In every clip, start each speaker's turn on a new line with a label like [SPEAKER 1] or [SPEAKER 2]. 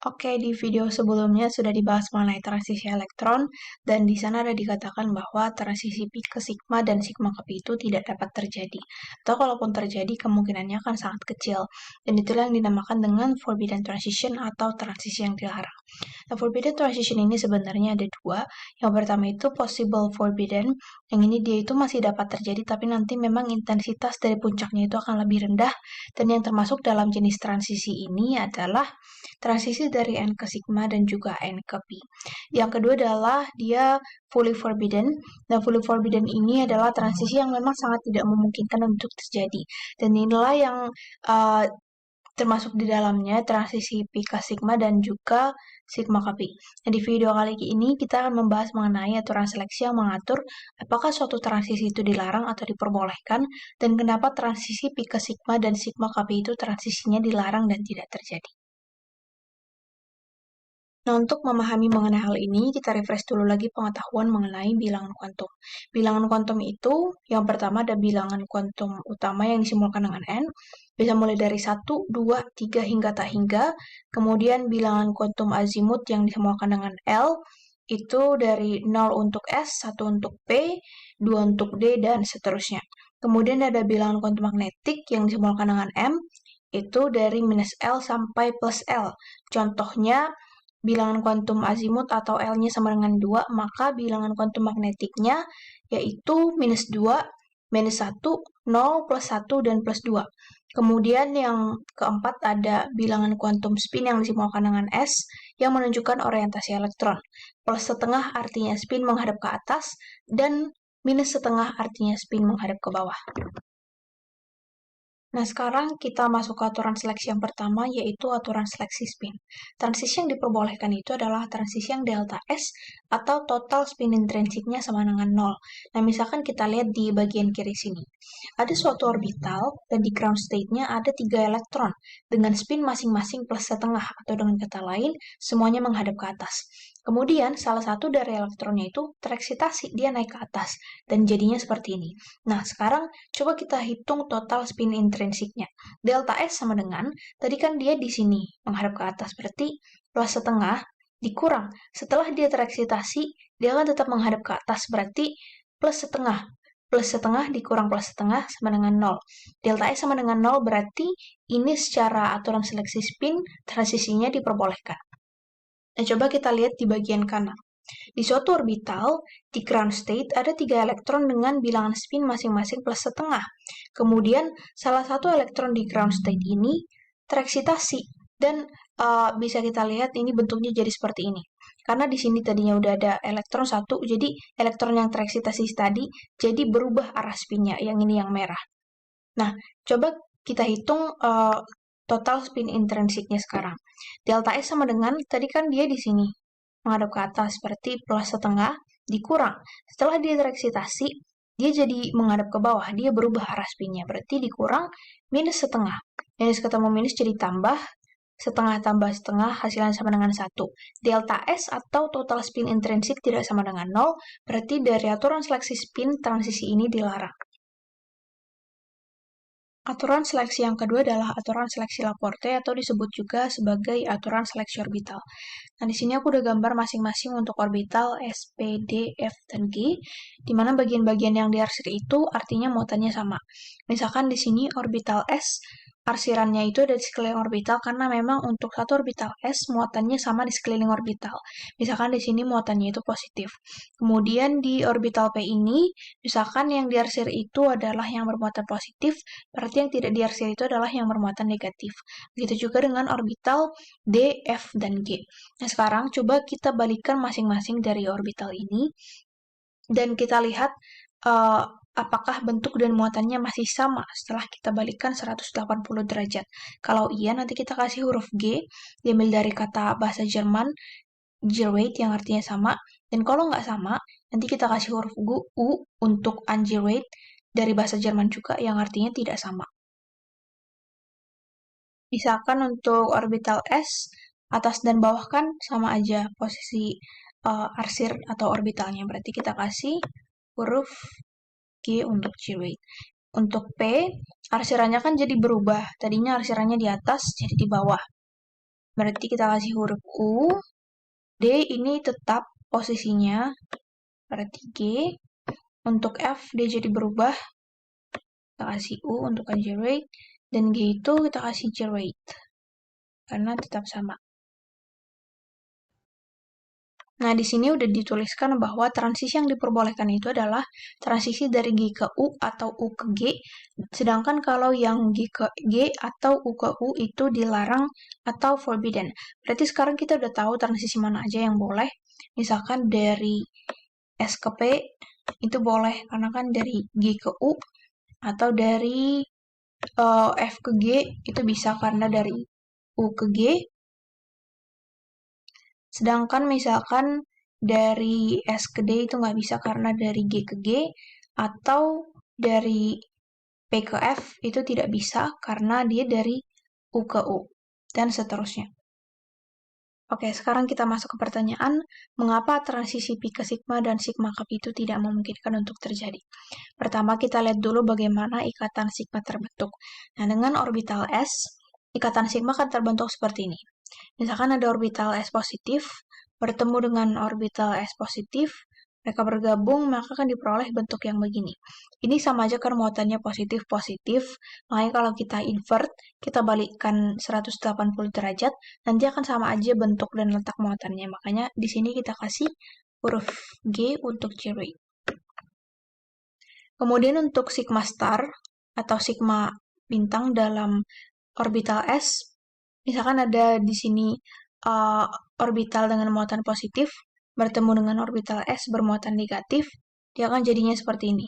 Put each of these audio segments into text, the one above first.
[SPEAKER 1] Oke, di video sebelumnya sudah dibahas mengenai transisi elektron, dan di sana ada dikatakan bahwa transisi pi ke sigma dan sigma ke pi itu tidak dapat terjadi. Atau kalaupun terjadi, kemungkinannya akan sangat kecil. Dan itulah yang dinamakan dengan forbidden transition atau transisi yang dilarang. Nah, forbidden transition ini sebenarnya ada dua. Yang pertama itu possible forbidden. Yang ini dia itu masih dapat terjadi, tapi nanti memang intensitas dari puncaknya itu akan lebih rendah. Dan yang termasuk dalam jenis transisi ini adalah transisi dari N ke sigma dan juga N ke pi. Yang kedua adalah dia fully forbidden. Dan fully forbidden ini adalah transisi yang memang sangat tidak memungkinkan untuk terjadi. Dan inilah yang termasuk di dalamnya transisi pi ke sigma dan juga sigma ke pi. Nah, di video kali ini kita akan membahas mengenai aturan seleksi yang mengatur apakah suatu transisi itu dilarang atau diperbolehkan, dan kenapa transisi pi ke sigma dan sigma ke pi itu transisinya dilarang dan tidak terjadi. Nah, untuk memahami mengenai hal ini, kita refresh dulu lagi pengetahuan mengenai bilangan kuantum. Bilangan kuantum itu, yang pertama ada bilangan kuantum utama yang disimbolkan dengan N, bisa mulai dari 1, 2, 3, hingga tak hingga. Kemudian bilangan kuantum azimut yang disimbolkan dengan L, itu dari 0 untuk S, 1 untuk P, 2 untuk D, dan seterusnya. Kemudian ada bilangan kuantum magnetik yang disimbolkan dengan M, itu dari minus L sampai plus L. Contohnya, bilangan kuantum azimut atau L-nya sama dengan 2, maka bilangan kuantum magnetiknya yaitu minus 2, minus 1, 0, plus 1, dan plus 2. Kemudian yang keempat ada bilangan kuantum spin yang disimbolkan dengan S yang menunjukkan orientasi elektron. Plus setengah artinya spin menghadap ke atas, dan minus setengah artinya spin menghadap ke bawah. Nah, sekarang kita masuk ke aturan seleksi yang pertama, yaitu aturan seleksi spin. Transisi yang diperbolehkan itu adalah transisi yang delta S atau total spin intrinsiknya sama dengan 0. Nah, misalkan kita lihat di bagian kiri sini. Ada suatu orbital, dan di ground state-nya ada 3 elektron, dengan spin masing-masing plus setengah, atau dengan kata lain, semuanya menghadap ke atas. Kemudian, salah satu dari elektronnya itu tereksitasi, dia naik ke atas, dan jadinya seperti ini. Nah, sekarang coba kita hitung total spin intrinsiknya. Delta S sama dengan, tadi kan dia di sini, menghadap ke atas, berarti plus setengah dikurang. Setelah dia tereksitasi, dia akan tetap menghadap ke atas, berarti plus setengah. Plus setengah dikurang plus setengah sama dengan 0. Delta S sama dengan 0, berarti ini secara aturan seleksi spin, transisinya diperbolehkan. Nah, coba kita lihat di bagian kanan. Di suatu orbital, di ground state ada 3 elektron dengan bilangan spin masing-masing plus setengah. Kemudian, salah satu elektron di ground state ini tereksitasi, dan bisa kita lihat ini bentuknya jadi seperti ini. Karena di sini tadinya udah ada elektron 1, jadi elektron yang tereksitasi tadi jadi berubah arah spinnya, yang ini yang merah. Nah, coba kita hitung total spin intrinsiknya sekarang. Delta S sama dengan, tadi kan dia di sini, menghadap ke atas, berarti plus setengah, dikurang. Setelah dia tereksitasi, dia jadi menghadap ke bawah, dia berubah arah spinnya, berarti dikurang minus setengah. Minus ketemu minus jadi tambah, setengah tambah setengah, hasilnya sama dengan 1. Delta S atau total spin intrinsik tidak sama dengan 0, berarti dari aturan seleksi spin, transisi ini dilarang. Aturan seleksi yang kedua adalah aturan seleksi Laporte atau disebut juga sebagai aturan seleksi orbital. Nah, di sini aku udah gambar masing-masing untuk orbital S, P, D, F, dan G, di mana bagian-bagian yang diarsir itu artinya muatannya sama. Misalkan di sini orbital S, arsirannya itu ada di sekeliling orbital karena memang untuk satu orbital S muatannya sama di sekeliling orbital. Misalkan di sini muatannya itu positif. Kemudian di orbital P ini, misalkan yang diarsir itu adalah yang bermuatan positif, berarti yang tidak diarsir itu adalah yang bermuatan negatif. Begitu juga dengan orbital D, F, dan G. Nah, sekarang coba kita balikan masing-masing dari orbital ini, dan kita lihat apakah bentuk dan muatannya masih sama setelah kita balikan 180 derajat. Kalau iya, nanti kita kasih huruf G, diambil dari kata bahasa Jerman, Gyrate, yang artinya sama. Dan kalau nggak sama, nanti kita kasih huruf U untuk ungyrate, dari bahasa Jerman juga, yang artinya tidak sama. Misalkan untuk orbital S, atas dan bawah kan sama aja posisi arsir atau orbitalnya. Berarti kita kasih huruf G untuk gyrate. Untuk P, arsirannya kan jadi berubah. Tadinya arsirannya di atas, jadi di bawah. berarti kita kasih huruf U, D ini tetap posisinya, berarti G. Untuk F, D jadi berubah, kita kasih U untuk ungerate, dan G itu kita kasih gerate, karena tetap sama. Nah, di sini udah dituliskan bahwa transisi yang diperbolehkan itu adalah transisi dari G ke U atau U ke G, sedangkan kalau yang G ke G atau U ke U itu dilarang atau forbidden. Berarti sekarang kita udah tahu transisi mana aja yang boleh. Misalkan dari S ke P itu boleh, karena kan dari G ke U, atau dari F ke G itu bisa karena dari U ke G. Sedangkan misalkan dari S ke D itu nggak bisa karena dari G ke G, atau dari P ke F itu tidak bisa karena dia dari U ke U, dan seterusnya. Oke, sekarang kita masuk ke pertanyaan, mengapa transisi pi ke sigma dan sigma ke pi itu tidak memungkinkan untuk terjadi? Pertama, kita lihat dulu bagaimana ikatan sigma terbentuk. Nah, dengan orbital S, ikatan sigma akan terbentuk seperti ini. Misalkan ada orbital S positif, bertemu dengan orbital S positif, mereka bergabung, maka akan diperoleh bentuk yang begini. Ini sama aja kan muatannya positif-positif, makanya kalau kita invert, kita balikkan 180 derajat, nanti akan sama aja bentuk dan letak muatannya. Makanya di sini kita kasih huruf G untuk gerate. Kemudian untuk sigma star atau sigma bintang dalam orbital S, misalkan ada di sini orbital dengan muatan positif bertemu dengan orbital S bermuatan negatif, dia akan jadinya seperti ini.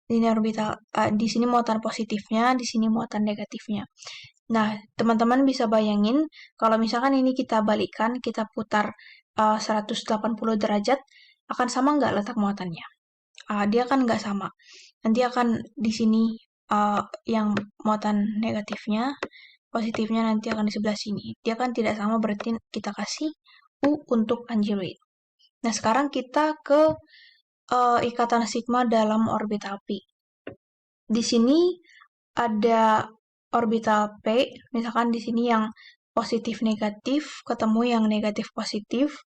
[SPEAKER 1] Ini orbital, di sini muatan positifnya, di sini muatan negatifnya. Nah, teman-teman bisa bayangin kalau misalkan ini kita balikkan, kita putar 180 derajat, akan sama nggak letak muatannya? Dia kan nggak sama. Nanti akan di sini yang muatan negatifnya, positifnya nanti akan di sebelah sini. Dia kan tidak sama, berarti kita kasih U untuk ungerate. Nah, sekarang kita ke ikatan sigma dalam orbital P. Di sini ada orbital P, misalkan di sini yang positif negatif ketemu yang negatif positif.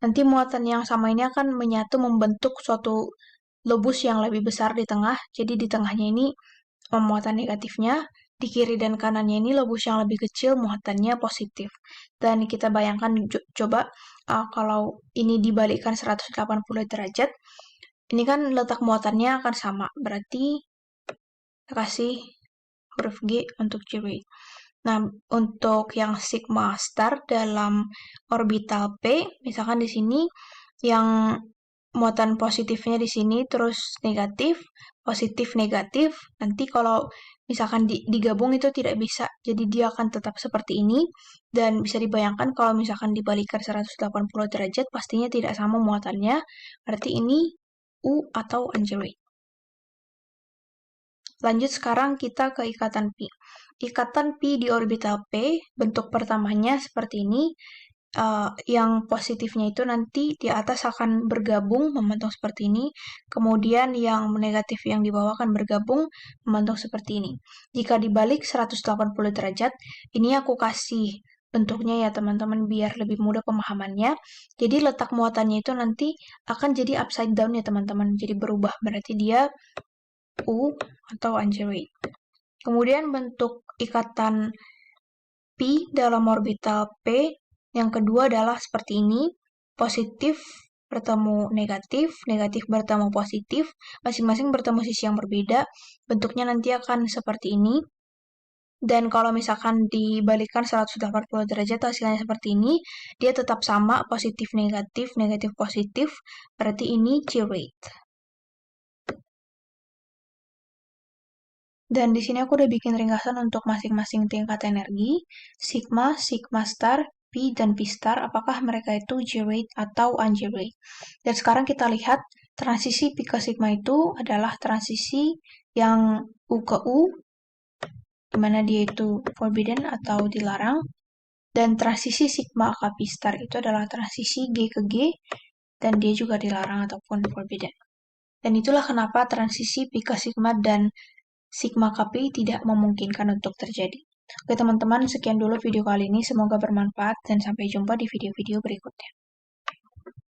[SPEAKER 1] Nanti muatan yang sama ini akan menyatu membentuk suatu lobus yang lebih besar di tengah. Jadi di tengahnya ini muatan negatifnya, di kiri dan kanannya ini lobus yang lebih kecil muatannya positif. Dan kita bayangkan coba kalau ini dibalikkan 180 derajat, ini kan letak muatannya akan sama. Berarti kita kasih huruf G untuk gerate. Nah, untuk yang sigma star dalam orbital P, misalkan di sini yang muatan positifnya di sini terus negatif, positif negatif. Nanti kalau misalkan digabung itu tidak bisa. Jadi dia akan tetap seperti ini, dan bisa dibayangkan kalau misalkan dibalikan 180 derajat pastinya tidak sama muatannya. Berarti ini U atau ungerate. Lanjut sekarang kita ke ikatan pi. Ikatan pi di orbital P, bentuk pertamanya seperti ini. Yang positifnya itu nanti di atas akan bergabung membentuk seperti ini. Kemudian yang negatif yang di bawah akan bergabung membentuk seperti ini. Jika dibalik 180 derajat, ini aku kasih bentuknya ya teman-teman biar lebih mudah pemahamannya. Jadi letak muatannya itu nanti akan jadi upside down ya teman-teman. Jadi berubah, berarti dia U atau ungerate. Kemudian bentuk ikatan pi dalam orbital P yang kedua adalah seperti ini, positif bertemu negatif, negatif bertemu positif, masing-masing bertemu sisi yang berbeda, bentuknya nanti akan seperti ini. Dan kalau misalkan dibalikan 180 derajat hasilnya seperti ini, dia tetap sama, positif negatif, negatif positif, berarti ini gerate. Dan di sini aku udah bikin ringkasan untuk masing-masing tingkat energi, sigma, sigma star, pi, dan pi star, apakah mereka itu gerate atau ungerate. Dan sekarang kita lihat transisi pi ke sigma itu adalah transisi yang U ke U, di mana dia itu forbidden atau dilarang, dan transisi sigma ke pi star itu adalah transisi G ke G, dan dia juga dilarang ataupun forbidden. Dan itulah kenapa transisi pi ke sigma dan sigma ke pi tidak memungkinkan untuk terjadi. Oke teman-teman, sekian dulu video kali ini. Semoga bermanfaat dan sampai jumpa di video-video berikutnya.